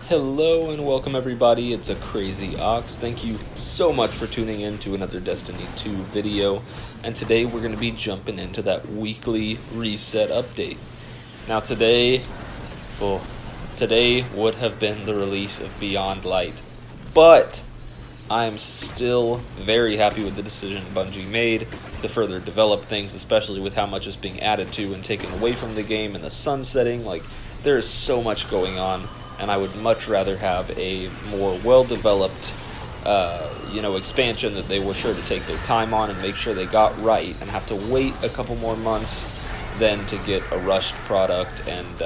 Hello and welcome everybody, it's a Crazy Ox. Thank you so much for tuning in to another Destiny 2 video. And today we're going to be jumping into that weekly reset update. Now today would have been the release of Beyond Light. But I'm still very happy with the decision Bungie made to further develop things, especially with how much is being added to and taken away from the game and the sunsetting. Like, there's so much going on. And I would much rather have a more well-developed, expansion that they were sure to take their time on and make sure they got right, and have to wait a couple more months than to get a rushed product. And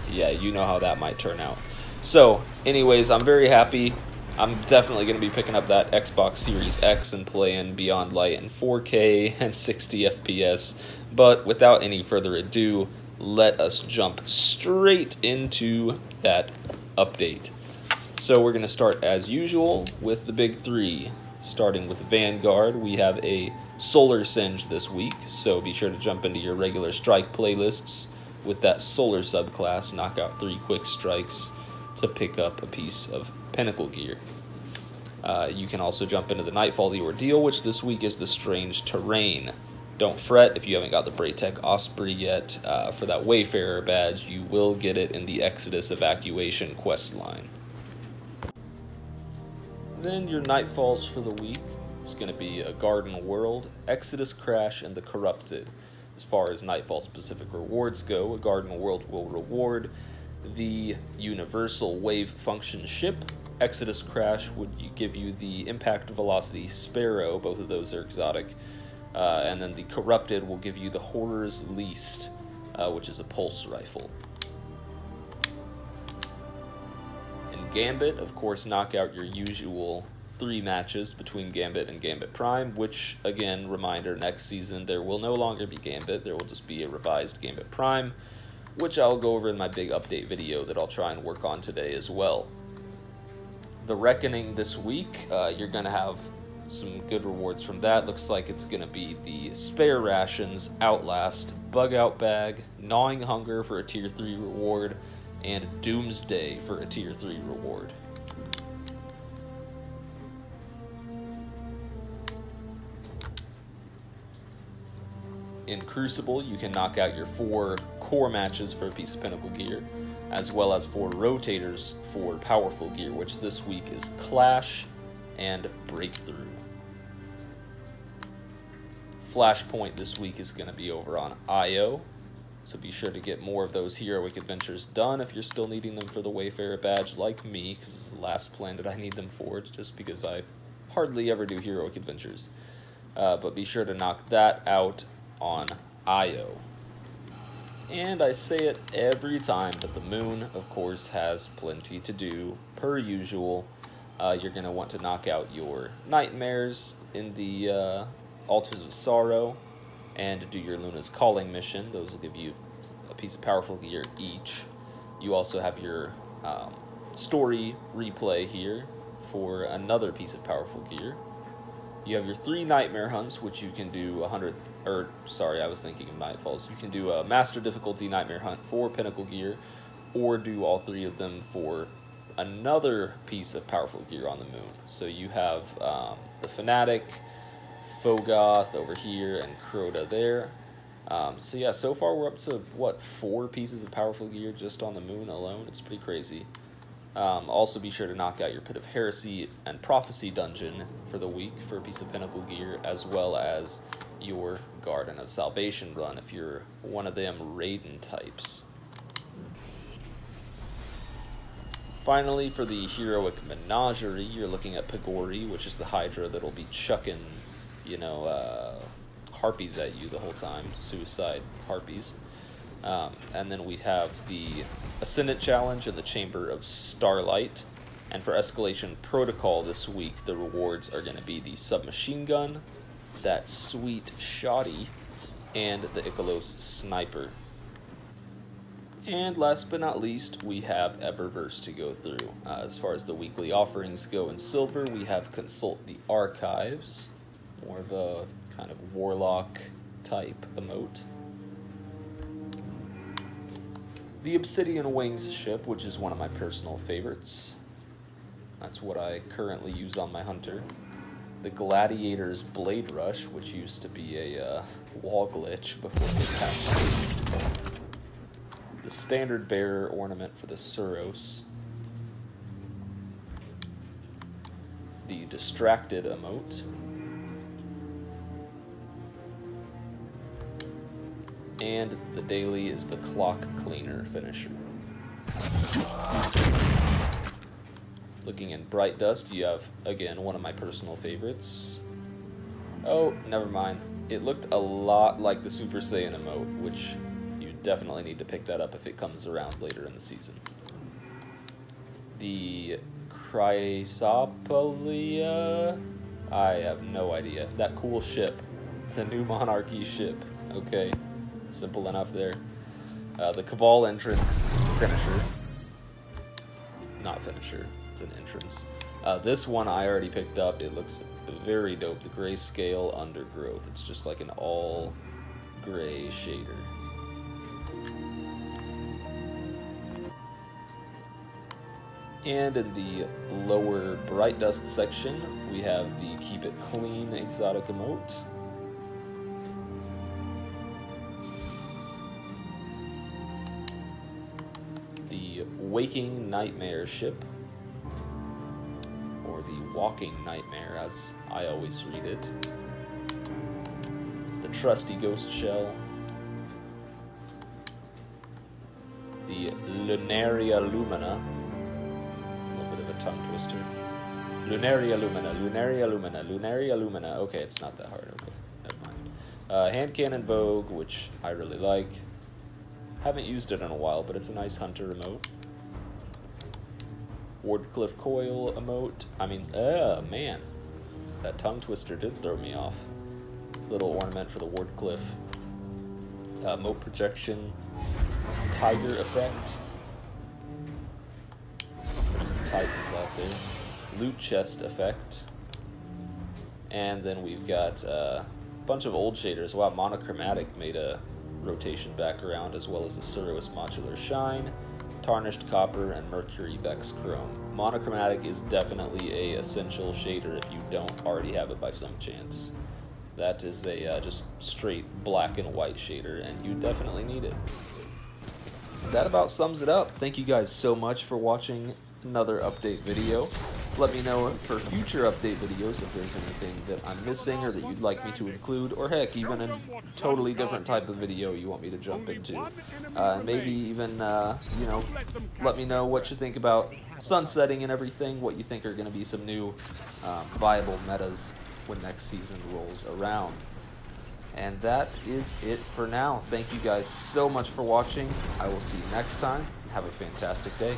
you know how that might turn out. So, anyways, I'm very happy. I'm definitely going to be picking up that Xbox Series X and playing Beyond Light in 4K and 60 FPS. But without any further ado, let us jump straight into that update. So we're going to start as usual with the big three. Starting with Vanguard, we have a Solar Singe this week, so be sure to jump into your regular strike playlists with that Solar subclass, knock out 3 quick strikes to pick up a piece of Pinnacle gear. You can also jump into the Nightfall the Ordeal, which this week is the Strange Terrain. Don't fret if you haven't got the Braytech Osprey yet. For that Wayfarer badge, you will get it in the Exodus Evacuation quest line. Then your Nightfalls for the week is going to be a Garden World, Exodus Crash, and the Corrupted. As far as Nightfall specific rewards go, a Garden World will reward the Universal Wave Function ship. Exodus Crash would give you the Impact Velocity Sparrow, both of those are exotic. And then the Corrupted will give you the Horror's Least, which is a pulse rifle. In Gambit, of course, knock out your usual 3 matches between Gambit and Gambit Prime, which, again, reminder, next season there will no longer be Gambit, there will just be a revised Gambit Prime, which I'll go over in my big update video that I'll try and work on today as well. The Reckoning this week, you're going to have some good rewards from that. Looks like it's going to be the Spare Rations, Outlast, Bug Out Bag, Gnawing Hunger for a Tier 3 reward, and Doomsday for a Tier 3 reward. In Crucible, you can knock out your 4 core matches for a piece of Pinnacle gear, as well as 4 rotators for powerful gear, which this week is Clash and Breakthrough. Flashpoint this week is going to be over on IO, so be sure to get more of those heroic adventures done if you're still needing them for the Wayfarer badge, like me, because this is the last planet I need them for, just because I hardly ever do heroic adventures. But be sure to knock that out on IO. And I say it every time, but the moon, of course, has plenty to do, per usual. You're going to want to knock out your Nightmares in the Altars of Sorrow, and do your Luna's Calling mission. Those will give you a piece of powerful gear each. You also have your story replay here for another piece of powerful gear. You have your 3 Nightmare Hunts, which you can do I was thinking of Nightfalls. You can do a Master Difficulty Nightmare Hunt for Pinnacle gear, or do all 3 of them for another piece of powerful gear on the moon. So you have the Fanatic, Fogoth over here, and Crota there. So far we're up to, 4 pieces of powerful gear just on the moon alone. It's pretty crazy. Also be sure to knock out your Pit of Heresy and Prophecy dungeon for the week for a piece of Pinnacle gear, as well as your Garden of Salvation run if you're one of them Raiden types. Finally, for the Heroic Menagerie, you're looking at Pagori, which is the Hydra that'll be chucking harpies at you the whole time, suicide harpies. And then we have the Ascendant Challenge in the Chamber of Starlight. And for Escalation Protocol this week, the rewards are going to be the Submachine Gun, that sweet Shoddy, and the Ikalos Sniper. And last but not least, we have Eververse to go through. As far as the weekly offerings go in silver, we have Consult the Archives, more of a kind of warlock type emote. The Obsidian Wings ship, which is one of my personal favorites. That's what I currently use on my hunter. The Gladiator's Blade Rush, which used to be a wall glitch before they patched. The Standard Bearer ornament for the Suros. The Distracted emote. And the daily is the Clock Cleaner finisher. Looking in Bright Dust, you have, again, one of my personal favorites. Oh, never mind. It looked a lot like the Super Saiyan emote, which you definitely need to pick that up if it comes around later in the season. The Chrysopolia? I have no idea. That cool ship. The New Monarchy ship. Okay. Simple enough there. The Cabal entrance finisher. Not finisher. It's an entrance. This one I already picked up. It looks very dope. The Grayscale Undergrowth. It's just like an all gray shader. And in the lower Bright Dust section, we have the Keep It Clean exotic emote. The Waking Nightmare ship, or the Walking Nightmare as I always read it. The Trusty Ghost Shell. The Lunaria Lumina. Tongue twister. Lunaria Lumina, Lunaria Lumina, Lunaria Lumina. Okay, it's not that hard. Okay, never mind. Hand Cannon Vogue, which I really like. Haven't used it in a while, but it's a nice hunter emote. Wardcliff Coil emote. I mean, man. That tongue twister did throw me off. Little ornament for the Wardcliff. Moat Projection. Tiger Effect. Titans out there. Loot Chest Effect. And then we've got a bunch of old shaders. Wow, Monochromatic made a rotation back around, as well as the Suros Modular Shine, Tarnished Copper, and Mercury Vex Chrome. Monochromatic is definitely a essential shader if you don't already have it by some chance. That is a just straight black and white shader, and you definitely need it. That about sums it up. Thank you guys so much for watching another update video. Let me know for future update videos if there's anything that I'm missing or that you'd like me to include, or heck, even a totally different type of video you want me to jump into. Maybe even, you know, let me know what you think about sunsetting and everything, what you think are going to be some new viable metas when next season rolls around. And that is it for now. Thank you guys so much for watching. I will see you next time. Have a fantastic day.